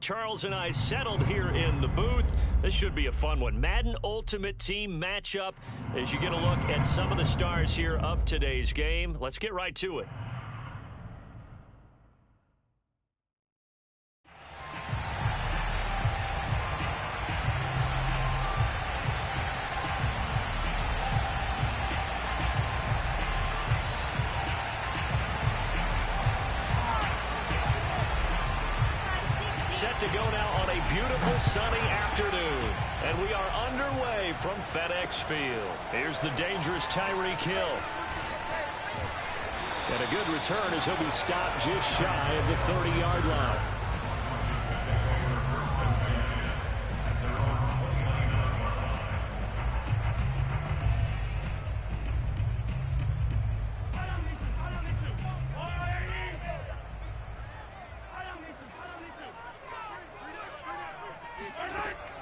Charles and I settled here in the booth. This should be a fun one. Madden Ultimate Team matchup as you get a look at some of the stars here of today's game. Let's get right to it. Set to go now on a beautiful sunny afternoon. And we are underway from FedEx Field. Here's the dangerous Tyreek Hill. And a good return as he'll be stopped just shy of the 30-yard line.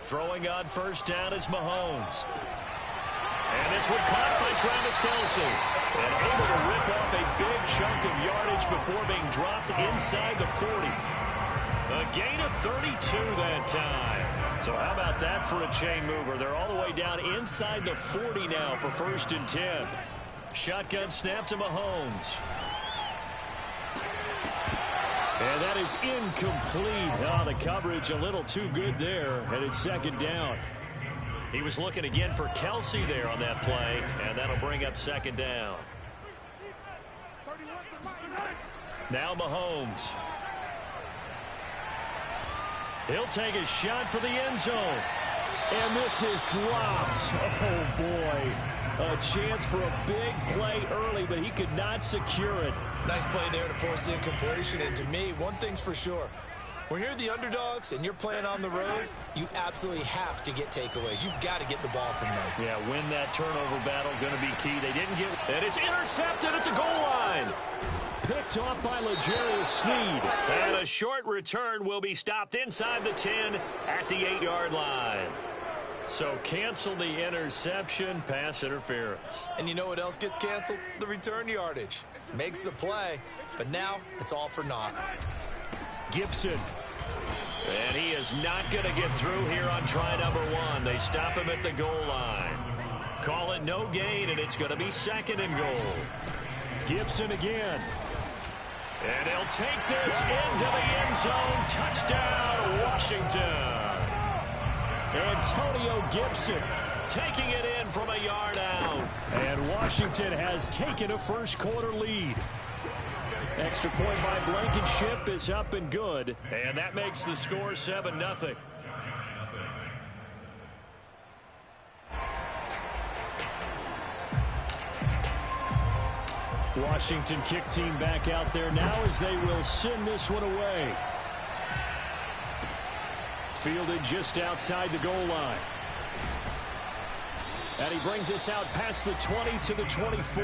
Throwing on first down is Mahomes. And this one caught by Travis Kelce. And able to rip off a big chunk of yardage before being dropped inside the 40. A gain of 32 that time. So how about that for a chain mover? They're all the way down inside the 40 now for 1st and 10. Shotgun snap to Mahomes. And that is incomplete. Oh, the coverage a little too good there, and it's 2nd down. He was looking again for Kelce there on that play, and that'll bring up 2nd down. Now Mahomes. He'll take a shot for the end zone. And this is dropped. Oh, boy. A chance for a big play early, but he could not secure it. Nice play there to force the incompletion. And to me, one thing's for sure. When you're the underdogs and you're playing on the road, you absolutely have to get takeaways. You've got to get the ball from them. Yeah, win that turnover battle. Going to be key. They didn't get it. And it's intercepted at the goal line. Picked off by L'Jarius Sneed. And a short return will be stopped inside the 10 at the 8-yard line. So cancel the interception, pass interference. And you know what else gets canceled? The return yardage. Makes the play, but now it's all for naught. Gibson. And he is not going to get through here on try number 1. They stop him at the goal line. Call it no gain, and it's going to be 2nd and goal. Gibson again. And he'll take this into the end zone. Touchdown, Washington. Antonio Gibson taking it in from a yard out. And Washington has taken a first-quarter lead. Extra point by Blankenship is up and good. And that makes the score 7-0. Washington kick team back out there now as they will send this one away. Fielded just outside the goal line. And he brings us out past the 20 to the 24.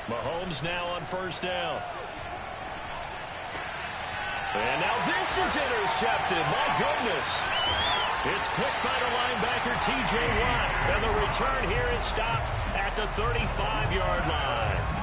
Mahomes now on first down. And now this is intercepted. My goodness. It's picked by the linebacker, T.J. Watt. And the return here is stopped at the 35-yard line.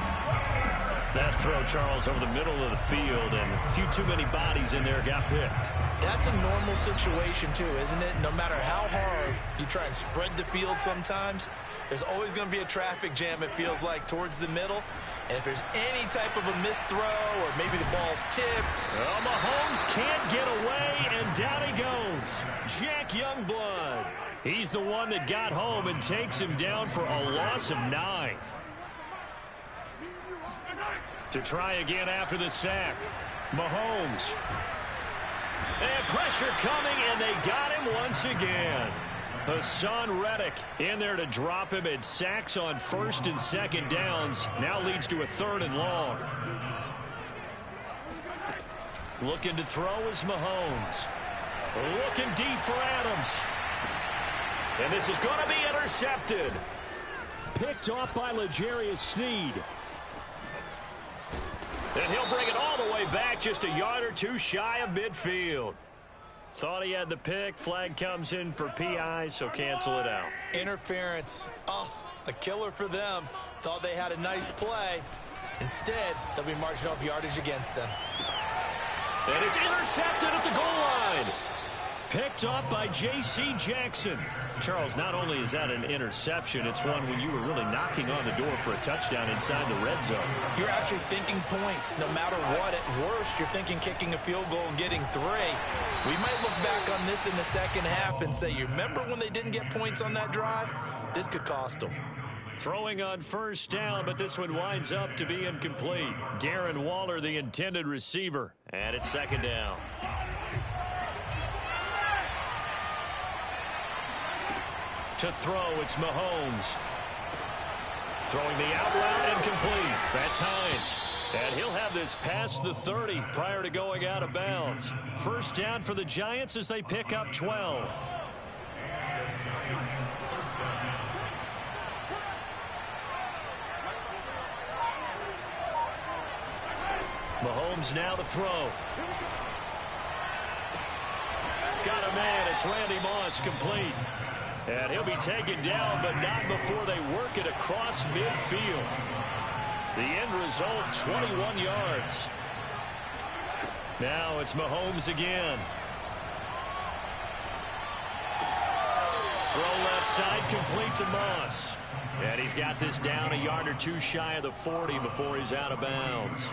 That throw, Charles, over the middle of the field, and a few too many bodies in there got picked. That's a normal situation, too, isn't it? No matter how hard you try and spread the field sometimes, there's always going to be a traffic jam, it feels like, towards the middle. And if there's any type of a missed throw or maybe the ball's tipped. Well, Mahomes can't get away, and down he goes. Jack Youngblood. He's the one that got home and takes him down for a loss of 9. To try again after the sack. Mahomes. And pressure coming, and they got him once again. Hassan Reddick in there to drop him, and sacks on 1st and 2nd downs. Now leads to a 3rd and long. Looking to throw is Mahomes. Looking deep for Adams. And this is going to be intercepted. Picked off by L'Jarius Sneed. And he'll bring it all the way way back, just a yard or two shy of midfield. Thought he had the pick. Flag comes in for PI, so cancel it out. Interference. Oh, a killer for them. Thought they had a nice play. Instead, they'll be marching off yardage against them. And it's intercepted at the goal line. Picked up by J.C. Jackson. Charles, not only is that an interception, it's one when you were really knocking on the door for a touchdown inside the red zone. You're actually thinking points. No matter what, at worst, you're thinking kicking a field goal and getting 3. We might look back on this in the second half and say, you remember when they didn't get points on that drive? This could cost them. Throwing on first down, but this one winds up to be incomplete. Darren Waller, the intended receiver, and it's second down. To throw, it's Mahomes. Throwing the out route and complete. That's Hines. And he'll have this past the 30 prior to going out of bounds. First down for the Giants as they pick up 12. Mahomes now to throw. Got a man. It's Randy Moss, complete. And he'll be taken down, but not before they work it across midfield. The end result, 21 yards. Now it's Mahomes again. Throw left side, complete to Moss. And he's got this down a yard or two shy of the 40 before he's out of bounds.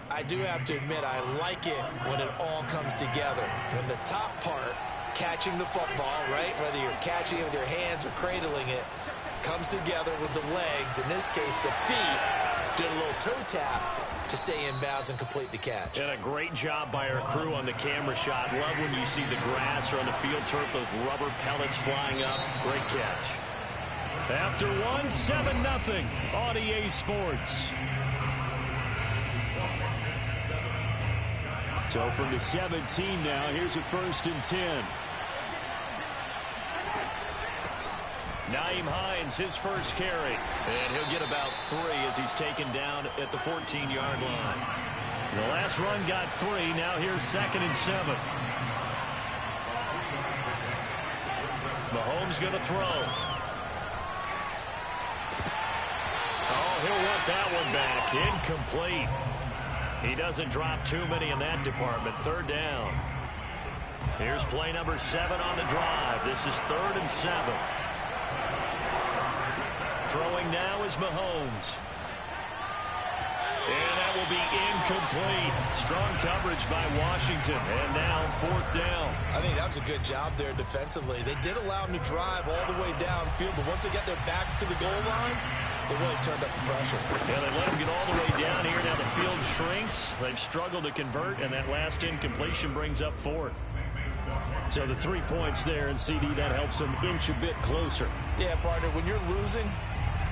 I do have to admit, I like it when it all comes together. When the top part, catching the football, right, whether you're catching it with your hands or cradling it, comes together with the legs. In this case, the feet, did a little toe tap to stay in bounds and complete the catch. And a great job by our crew on the camera shot. Love when you see the grass or on the field turf, those rubber pellets flying up. Great catch. After 1, 7-0 on EA Sports. So from the 17 now, here's a 1st and 10. Naeem Hines, his first carry. And he'll get about 3 as he's taken down at the 14-yard line. The last run got 3. Now here's 2nd and 7. Mahomes going to throw. Oh, he'll want that one back. Incomplete. He doesn't drop too many in that department. 3rd down. Here's play number 7 on the drive. This is 3rd and 7. Throwing now is Mahomes. And that will be incomplete. Strong coverage by Washington. And now 4th down. I think that was a good job there defensively. They did allow him to drive all the way downfield, but once they get their backs to the goal line, they really turned up the pressure. Yeah, they let him get all the way down here. Now the field shrinks. They've struggled to convert, and that last incompletion brings up 4th. So the 3 points there, and CD, that helps them inch a bit closer. Yeah, partner, when you're losing,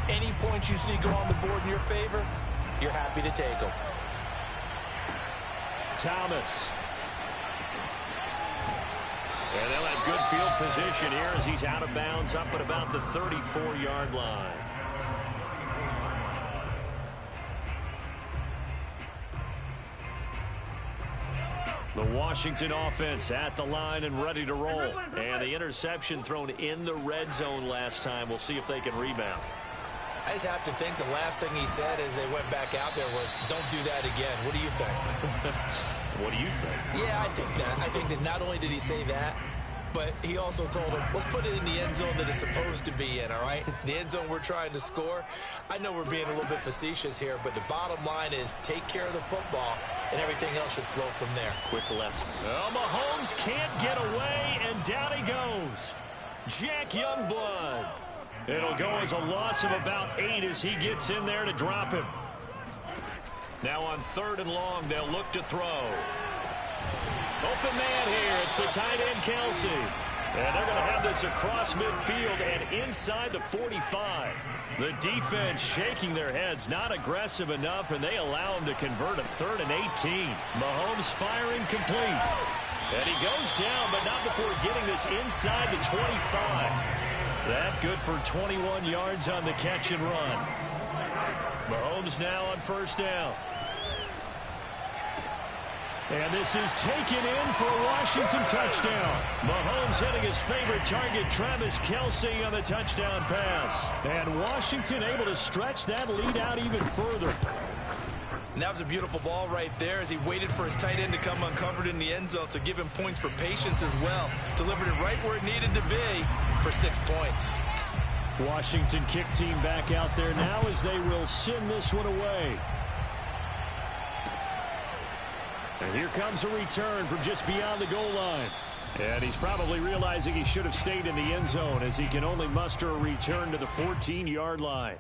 any points you see go on the board in your favor, you're happy to take them. Thomas. And they'll have good field position here as he's out of bounds up at about the 34-yard line. The Washington offense at the line and ready to roll. And the interception thrown in the red zone last time. We'll see if they can rebound. I just have to think the last thing he said as they went back out there was, don't do that again. What do you think? What do you think? Yeah, I think that. I think that not only did he say that, but he also told him, let's put it in the end zone that it's supposed to be in, all right? The end zone we're trying to score. I know we're being a little bit facetious here, but the bottom line is take care of the football, and everything else should flow from there. Quick lesson. Oh, Mahomes can't get away, and down he goes. Jack Youngblood. It'll go as a loss of about 8 as he gets in there to drop him. Now on 3rd and long, they'll look to throw. Open man here. It's the tight end, Kelsey. And they're going to have this across midfield and inside the 45. The defense shaking their heads, not aggressive enough, and they allow him to convert a 3rd and 18. Mahomes firing complete. And he goes down, but not before getting this inside the 25. That good for 21 yards on the catch and run. Mahomes now on 1st down. And this is taken in for a Washington touchdown. Mahomes hitting his favorite target, Travis Kelce, on the touchdown pass. And Washington able to stretch that lead out even further. And that was a beautiful ball right there as he waited for his tight end to come uncovered in the end zone. So give him points for patience as well. Delivered it right where it needed to be for 6 points. Washington kick team back out there now as they will send this one away. And here comes a return from just beyond the goal line. And he's probably realizing he should have stayed in the end zone as he can only muster a return to the 14-yard line.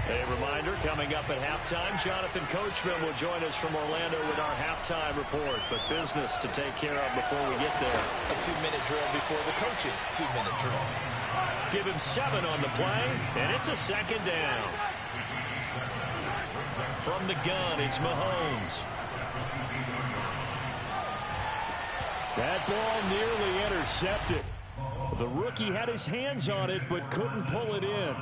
A reminder, coming up at halftime, Jonathan Coachman will join us from Orlando with our halftime report. But business to take care of before we get there. A 2-minute drill before the coach's 2-minute drill. Give him 7 on the play, and it's a second down. From the gun, it's Mahomes. That ball nearly intercepted. The rookie had his hands on it, but couldn't pull it in.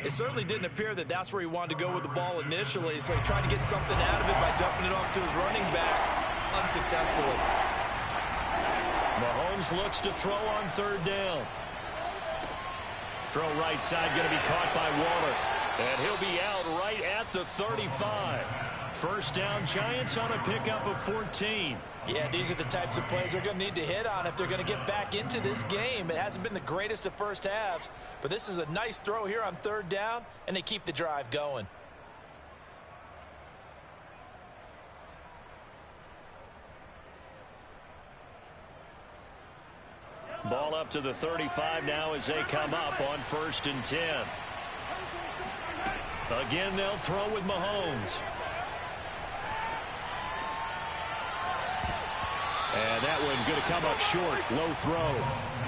It certainly didn't appear that that's where he wanted to go with the ball initially, so he tried to get something out of it by dumping it off to his running back unsuccessfully. Mahomes looks to throw on third down. Throw right side, going to be caught by Waller. And he'll be out right at the 35. First down, Giants on a pickup of 14. Yeah, these are the types of plays they're going to need to hit on if they're going to get back into this game. It hasn't been the greatest of first halves, but this is a nice throw here on third down, and they keep the drive going. Ball up to the 35 now as they come up on 1st and 10. Again, they'll throw with Mahomes. And that one's going to come up short. Low throw.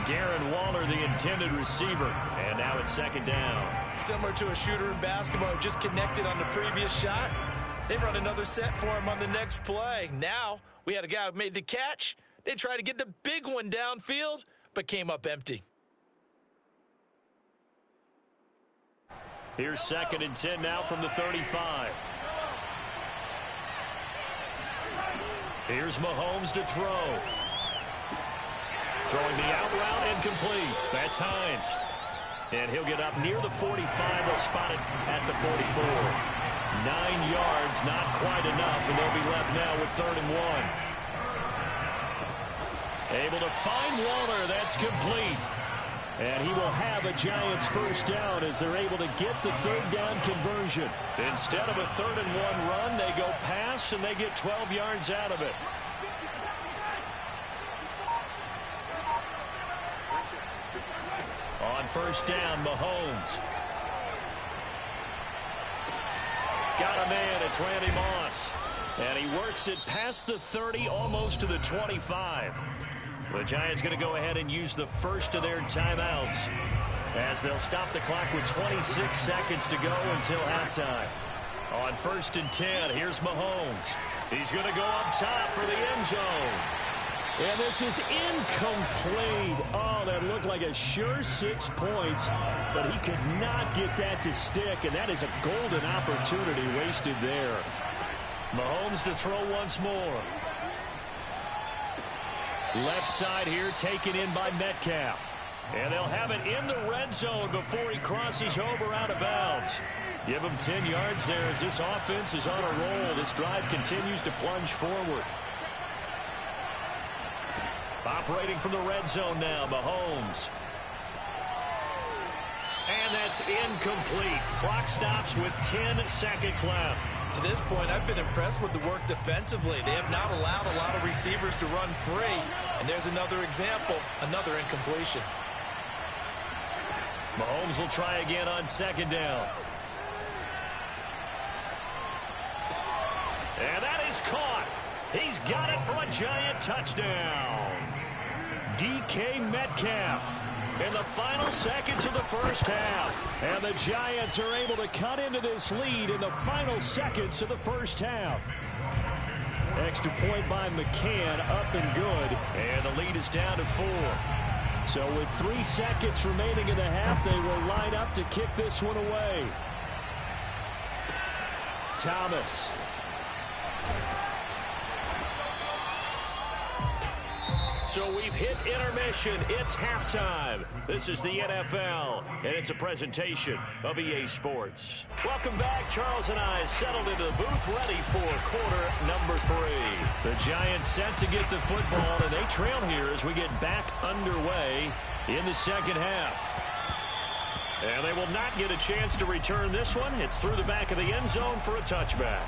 Darren Waller, the intended receiver. And now it's second down. Similar to a shooter in basketball, just connected on the previous shot. They run another set for him on the next play. Now we had a guy who made the catch. They tried to get the big one downfield, but came up empty. Here's 2nd and 10 now from the 35. Here's Mahomes to throw. Throwing the out route incomplete. That's Hines. And he'll get up near the 45. They'll spot it at the 44. 9 yards, not quite enough, and they'll be left now with 3rd and 1. Able to find Waller. That's complete. And he will have a Giants first down as they're able to get the third down conversion. Instead of a 3rd and 1 run, they go pass, and they get 12 yards out of it. On first down, Mahomes. Got a man, it's Randy Moss. And he works it past the 30, almost to the 25. The Giants going to go ahead and use the first of their timeouts as they'll stop the clock with 26 seconds to go until halftime. On 1st and 10, here's Mahomes. He's going to go up top for the end zone. And this is incomplete. Oh, that looked like a sure 6 points, but he could not get that to stick, and that is a golden opportunity wasted there. Mahomes to throw once more. Left side here taken in by Metcalf. And they'll have it in the red zone before he crosses over out of bounds. Give him 10 yards there as this offense is on a roll. This drive continues to plunge forward. Operating from the red zone now, Mahomes. And that's incomplete. Clock stops with 10 seconds left. To this point, I've been impressed with the work defensively. They have not allowed a lot of receivers to run free. And there's another example, another incompletion. Mahomes will try again on 2nd down. And that is caught. He's got it for a Giant touchdown. DK Metcalf in the final seconds of the first half. And the Giants are able to cut into this lead in the final seconds of the first half. Extra point by McCann, up and good. And the lead is down to 4. So with 3 seconds remaining in the half, they will line up to kick this one away. Thomas. So we've hit intermission. It's halftime. This is the NFL, and it's a presentation of EA Sports. Welcome back. Charles and I settled into the booth, ready for quarter number 3. The Giants set to get the football, and they trail here as we get back underway in the second half. And they will not get a chance to return this one. It's through the back of the end zone for a touchback.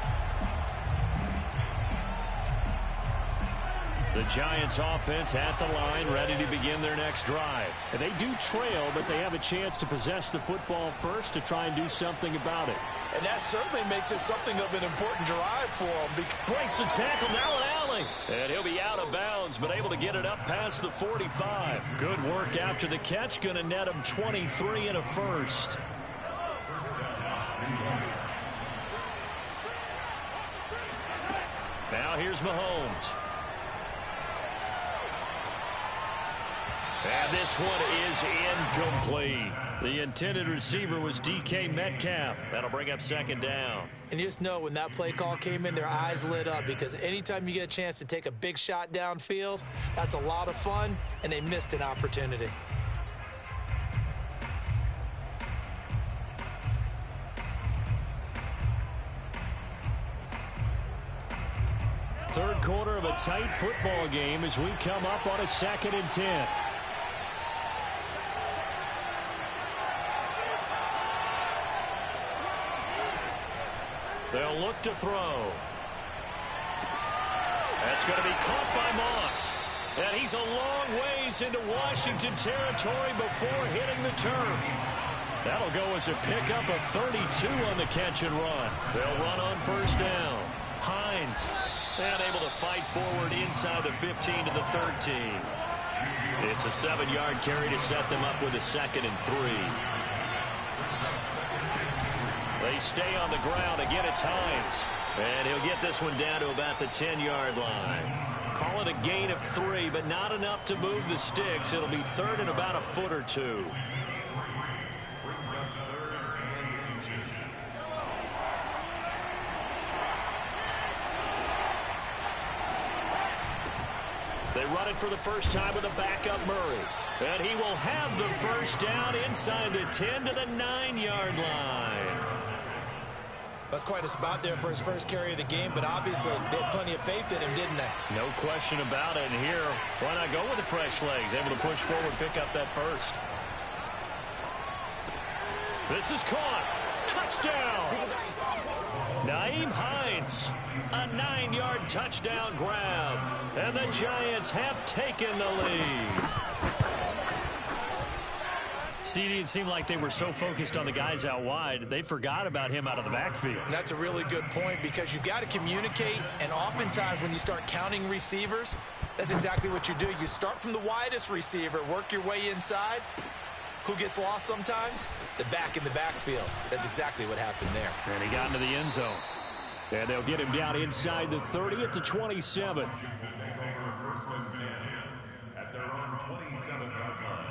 The Giants offense at the line, ready to begin their next drive. And they do trail, but they have a chance to possess the football first to try and do something about it. And that certainly makes it something of an important drive for them. Breaks the tackle, now an alley. And he'll be out of bounds, but able to get it up past the 45. Good work after the catch, going to net him 23 and a first. Now here's Mahomes. And this one is incomplete. The intended receiver was DK Metcalf. That'll bring up second down. And you just know when that play call came in, their eyes lit up, because anytime you get a chance to take a big shot downfield, that's a lot of fun, and they missed an opportunity. Third quarter of a tight football game as we come up on a 2nd and 10. They'll look to throw. That's going to be caught by Moss. And he's a long ways into Washington territory before hitting the turf. That'll go as a pickup of 32 on the catch and run. They'll run on first down. Hines, unable to fight forward inside the 15 to the 13. It's a 7-yard carry to set them up with a 2nd and 3. They stay on the ground. Again, it's Hines. And he'll get this one down to about the 10-yard line. Call it a gain of 3, but not enough to move the sticks. It'll be 3rd and about a foot or 2. They run it for the first time with a backup Murray. And he will have the first down inside the 10 to the 9-yard line. That's quite a spot there for his first carry of the game, but obviously they had plenty of faith in him, didn't they? No question about it. And here, why not go with the fresh legs? Able to push forward, pick up that first. This is caught. Touchdown. Nyheim Hines. A 9-yard touchdown grab. And the Giants have taken the lead. See, it didn't seem like they were so focused on the guys out wide, they forgot about him out of the backfield. That's a really good point, because you've got to communicate, and oftentimes when you start counting receivers, that's exactly what you do. You start from the widest receiver, work your way inside. Who gets lost sometimes? The back in the backfield. That's exactly what happened there. And he got into the end zone. And they'll get him down inside the 30 at the 27. First and 10 at their own 27-yard line.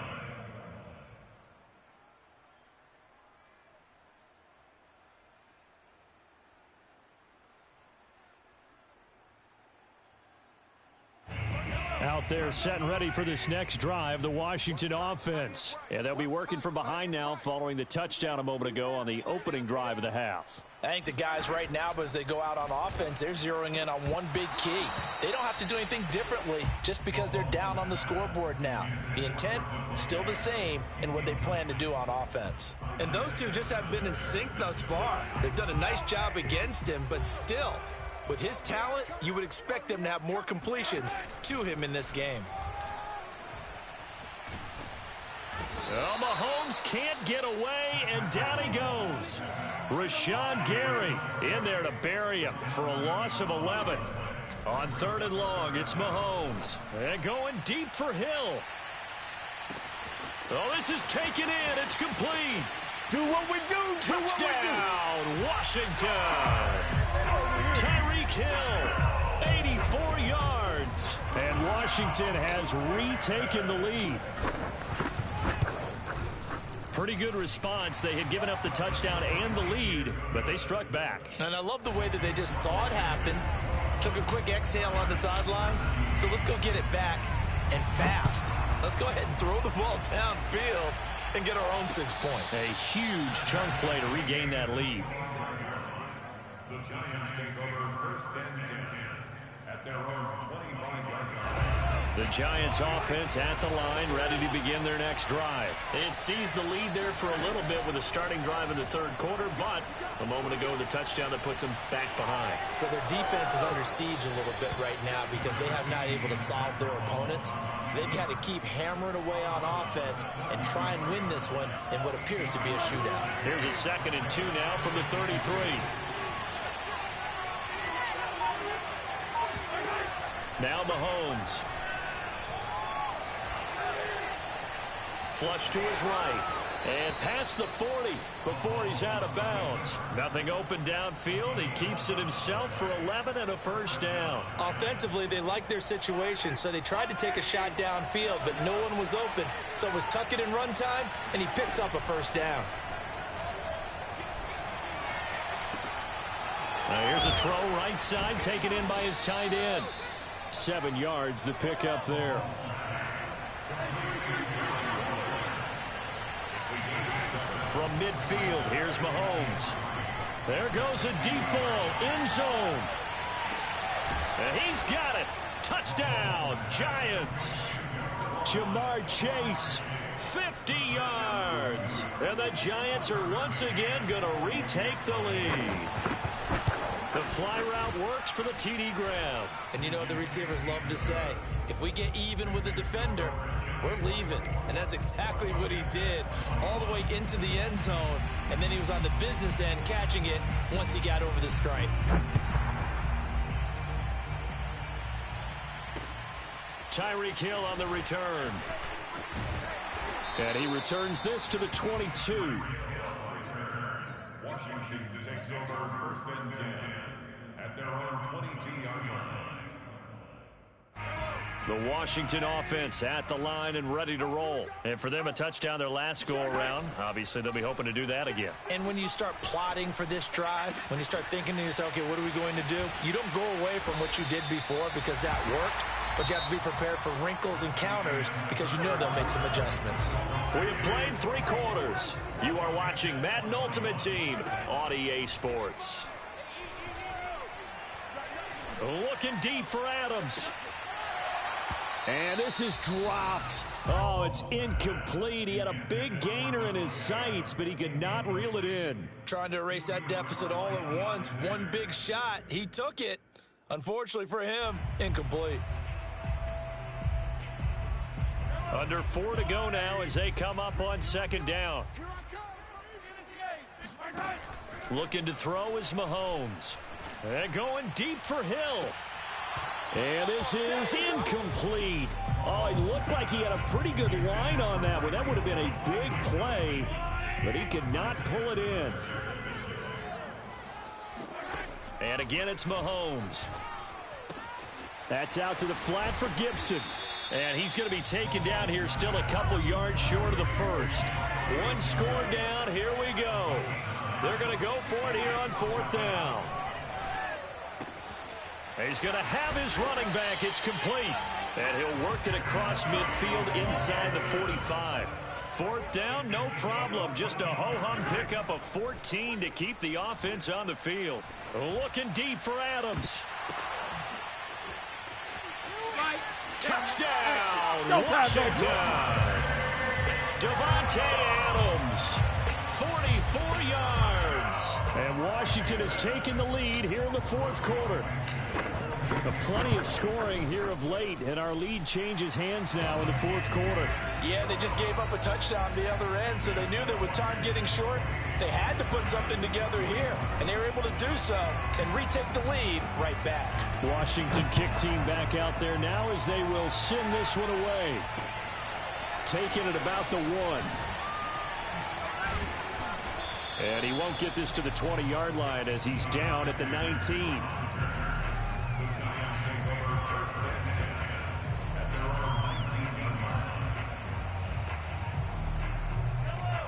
Out there set and ready for this next drive, the Washington offense. And they'll be working from behind now following the touchdown a moment ago on the opening drive of the half. I think the guys right now, as they go out on offense, they're zeroing in on one big key. They don't have to do anything differently just because they're down on the scoreboard now. The intent, still the same in what they plan to do on offense. And those two just have been in sync thus far. They've done a nice job against him, but still, with his talent, you would expect them to have more completions to him in this game. Well, Mahomes can't get away, and down he goes. Rashawn Gary in there to bury him for a loss of 11. On 3rd and long, it's Mahomes. And going deep for Hill. Oh, this is taken in. It's complete. Do what we do. Touchdown, Washington. Tyreek Hill, 84 yards. And Washington has retaken the lead. Pretty good response. They had given up the touchdown and the lead, but they struck back. And I love the way that they just saw it happen, took a quick exhale on the sidelines. So let's go get it back and fast. Let's go ahead and throw the ball downfield and get our own 6 points. A huge chunk play to regain that lead. The Giants take over first and 10 at their own 25-yard line. The Giants offense at the line, ready to begin their next drive. It seized the lead there for a little bit with a starting drive in the third quarter, but a moment ago, the touchdown that puts them back behind. So their defense is under siege a little bit right now because they have not able to solve their opponents. So they've got to keep hammering away on offense and try and win this one in what appears to be a shootout. Here's a 2nd and 2 now from the 33. Now Mahomes. Flush to his right. And past the 40 before he's out of bounds. Nothing open downfield. He keeps it himself for 11 and a first down. Offensively, they liked their situation, so they tried to take a shot downfield, but no one was open. So it was tuck it in run time, and he picks up a first down. Now here's a throw right side, taken in by his tight end. 7 yards, the pickup there. From midfield, here's Mahomes. There goes a deep ball, end zone. And he's got it. Touchdown, Giants. Jamar Chase, 50 yards. And the Giants are once again going to retake the lead. The fly route works for the TD grab. And you know the receivers love to say, if we get even with the defender, we're leaving. And that's exactly what he did, all the way into the end zone. And then he was on the business end catching it once he got over the stripe. Tyreek Hill on the return. And he returns this to the 22. Washington takes over first and 10 at their own 22-yard line. The Washington offense at the line and ready to roll. And for them, a touchdown their last go-around. Obviously, they'll be hoping to do that again. And when you start plotting for this drive, when you start thinking to yourself, okay, what are we going to do? You don't go away from what you did before because that worked, but you have to be prepared for wrinkles and counters because you know they'll make some adjustments. We have played 3 quarters. You are watching Madden Ultimate Team on EA Sports. Looking deep for Adams. And this is dropped. Oh, it's incomplete. He had a big gainer in his sights, but he could not reel it in. Trying to erase that deficit all at once. One big shot. He took it. Unfortunately for him, incomplete. Under 4 to go now as they come up on 2nd down. Looking to throw is Mahomes. And going deep for Hill. And this is incomplete. Oh, he looked like he had a pretty good line on that one. That would have been a big play, but he could not pull it in. And again, it's Mahomes. That's out to the flat for Gibson. And he's going to be taken down here, still a couple yards short of the first. 1 score down, here we go. They're going to go for it here on 4th down. He's going to have his running back. It's complete. And he'll work it across midfield inside the 45. 4th down, no problem. Just a ho-hum pickup of 14 to keep the offense on the field. Looking deep for Adams. Touchdown, Washington. Devontae Adams, 44 yards. And Washington has taken the lead here in the 4th quarter. Plenty of scoring here of late, and our lead changes hands now in the 4th quarter. Yeah, they just gave up a touchdown the other end, so they knew that with time getting short, they had to put something together here, and they were able to do so and retake the lead right back. Washington kick team back out there now as they will send this one away. Taking it about the 1. And he won't get this to the 20-yard line as he's down at the 19.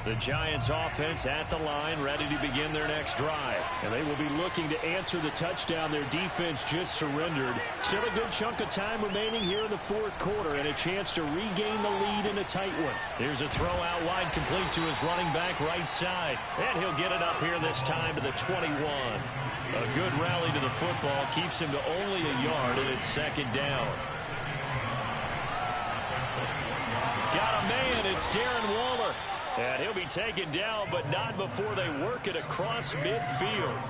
The Giants offense at the line, ready to begin their next drive. And they will be looking to answer the touchdown their defense just surrendered. Still a good chunk of time remaining here in the fourth quarter and a chance to regain the lead in a tight one. Here's a throw out wide, complete to his running back right side. And he'll get it up here this time to the 21. A good rally to the football keeps him to only a yard, and it's second down. Got a man, it's Darren Waller. And he'll be taken down, but not before they work it across midfield.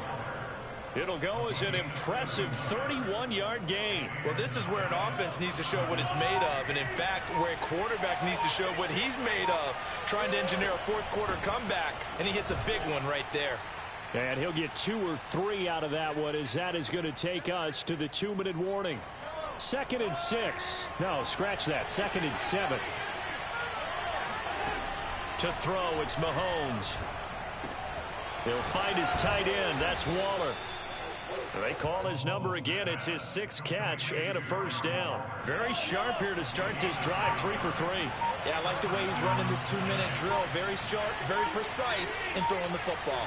It'll go as an impressive 31-yard gain. Well, this is where an offense needs to show what it's made of, and in fact, where a quarterback needs to show what he's made of, trying to engineer a fourth-quarter comeback, and he hits a big one right there. And he'll get 2 or 3 out of that one, as that is going to take us to the 2-minute warning. 2nd and 6. No, scratch that. 2nd and 7. To throw, it's Mahomes. He'll find his tight end. That's Waller. They call his number again. It's his 6th catch and a first down. Very sharp here to start this drive. 3 for 3. Yeah, I like the way he's running this 2-minute drill. Very sharp, very precise in throwing the football.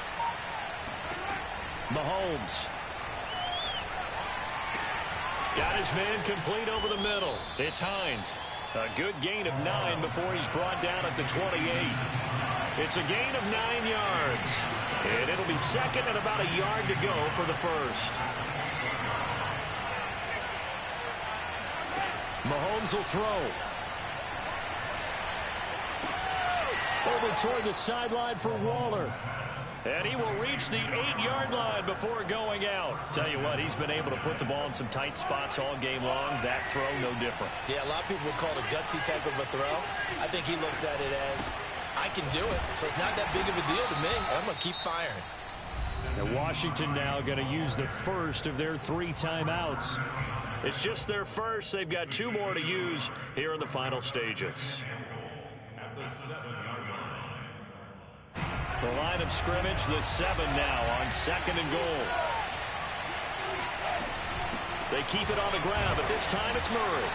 Mahomes. Got his man complete over the middle. It's Hines. A good gain of 9 before he's brought down at the 28. It's a gain of 9 yards. And it'll be second and about a yard to go for the first. Mahomes will throw. Over toward the sideline for Waller. And he will reach the 8-yard line before going out. Tell you what, he's been able to put the ball in some tight spots all game long. That throw, no different. Yeah, a lot of people would call it a gutsy type of a throw. I think he looks at it as, I can do it, so it's not that big of a deal to me. I'm going to keep firing. And Washington now going to use the first of their 3 timeouts. It's just their first. They've got 2 more to use here in the final stages. At the 7-yard line. The line of scrimmage, the 7 now on 2nd and goal. They keep it on the ground, but this time it's Murray.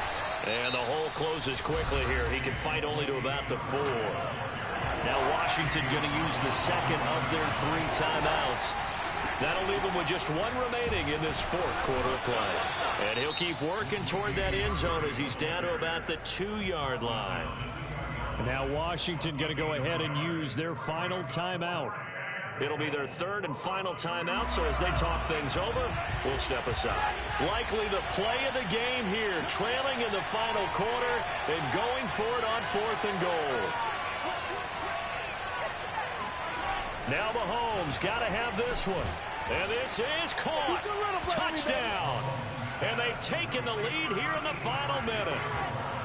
And the hole closes quickly here. He can fight only to about the 4. Now Washington going to use the 2nd of their 3 timeouts. That'll leave them with just 1 remaining in this 4th quarter play. And he'll keep working toward that end zone as he's down to about the 2-yard line. Now Washington going to go ahead and use their final timeout. It'll be their 3rd and final timeout, so as they talk things over, we'll step aside. Likely the play of the game here, trailing in the final quarter and going for it on 4th and goal. Now Mahomes got to have this one. And this is caught. Touchdown. And they've taken the lead here in the final minute.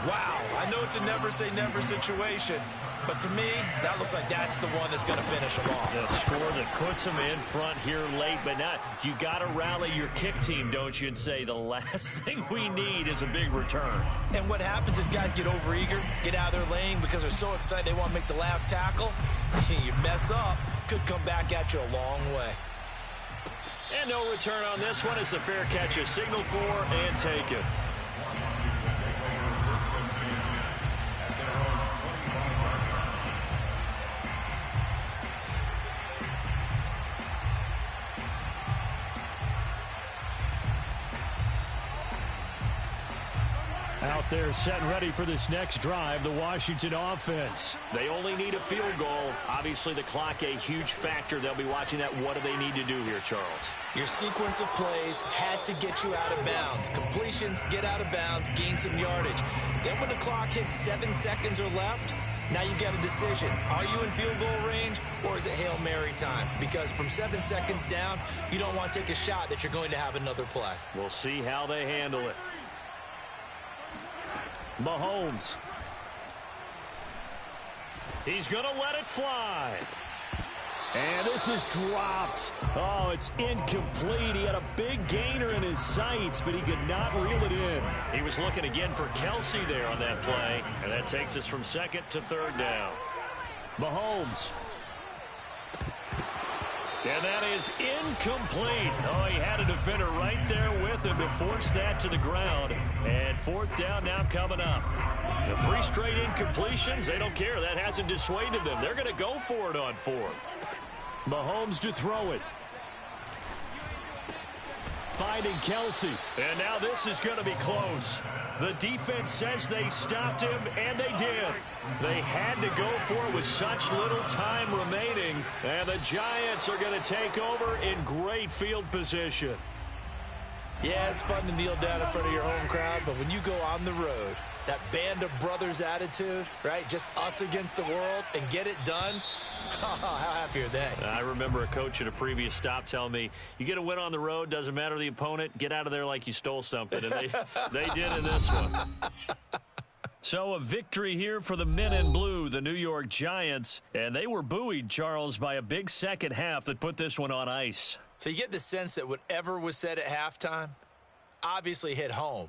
Wow, I know it's a never-say-never situation, but to me, that looks like that's the one that's going to finish them off. The score that puts them in front here late, but not. You got to rally your kick team, don't you, and say the last thing we need is a big return. And what happens is guys get overeager, get out of their lane because they're so excited they want to make the last tackle. You mess up, could come back at you a long way. And no return on this one as the fair catch is signaled for and taken. Out there set and ready for this next drive, the Washington offense. They only need a field goal. Obviously, the clock a huge factor. They'll be watching that. What do they need to do here, Charles? Your sequence of plays has to get you out of bounds. Completions, get out of bounds, gain some yardage. Then when the clock hits 7 seconds or left, now you've got a decision. Are you in field goal range or is it Hail Mary time? Because from 7 seconds down, you don't want to take a shot that you're going to have another play. We'll see how they handle it. Mahomes. He's going to let it fly. And this is dropped. Oh, it's incomplete. He had a big gainer in his sights, but he could not reel it in. He was looking again for Kelsey there on that play, and that takes us from 2nd to 3rd down. Mahomes. And that is incomplete. Oh, he had a defender right there with him to force that to the ground. And 4th down now coming up. The 3 straight incompletions, they don't care. That hasn't dissuaded them. They're going to go for it on 4th. Mahomes to throw it. Finding Kelsey. And now this is going to be close. The defense says they stopped him, and they did. They had to go for it with such little time remaining. And the Giants are going to take over in great field position. Yeah, it's fun to kneel down in front of your home crowd, but when you go on the road, that band of brothers attitude, right? Just us against the world and get it done. How happy are they? I remember a coach at a previous stop telling me, you get a win on the road, doesn't matter the opponent, get out of there like you stole something. And they did in this one. So a victory here for the men in blue, the New York Giants. And they were buoyed, Charles, by a big second half that put this one on ice. So you get the sense that whatever was said at halftime obviously hit home.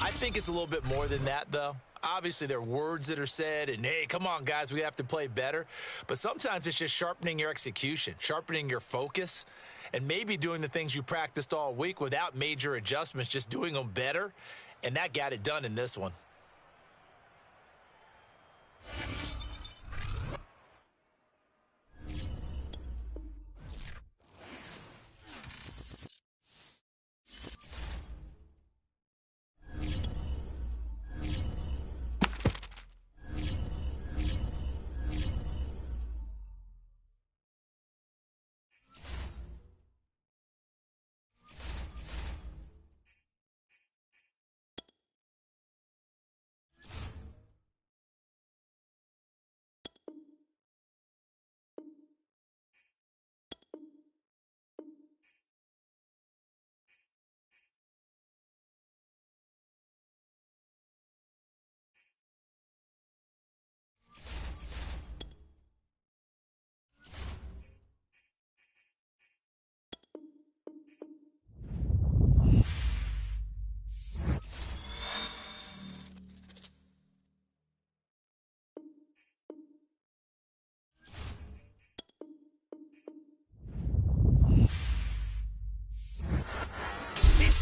I think it's a little bit more than that, though. Obviously, there are words that are said, and, hey, come on, guys, we have to play better. But sometimes it's just sharpening your execution, sharpening your focus, and maybe doing the things you practiced all week without major adjustments, just doing them better. And that got it done in this one.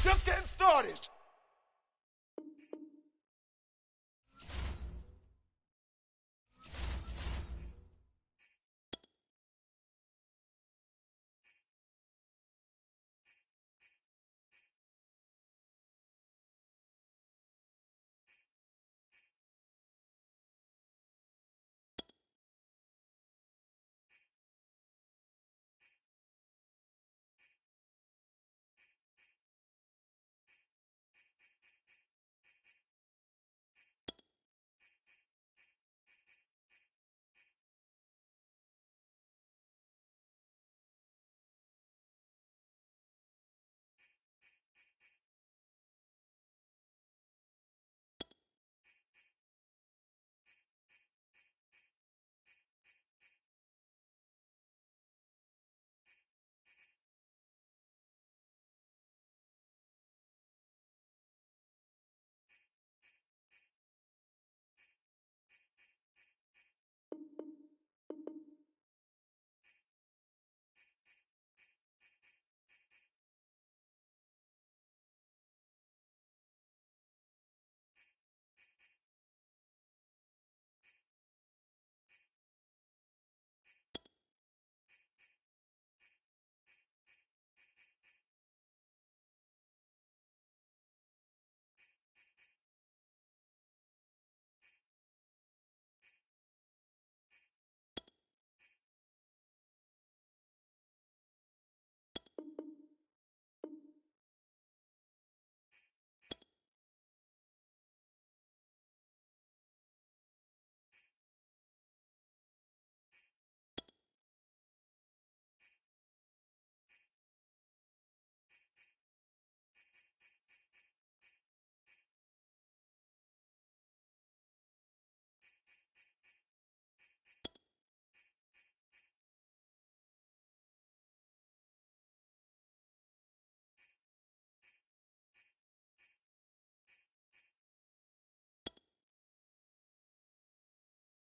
Just getting started.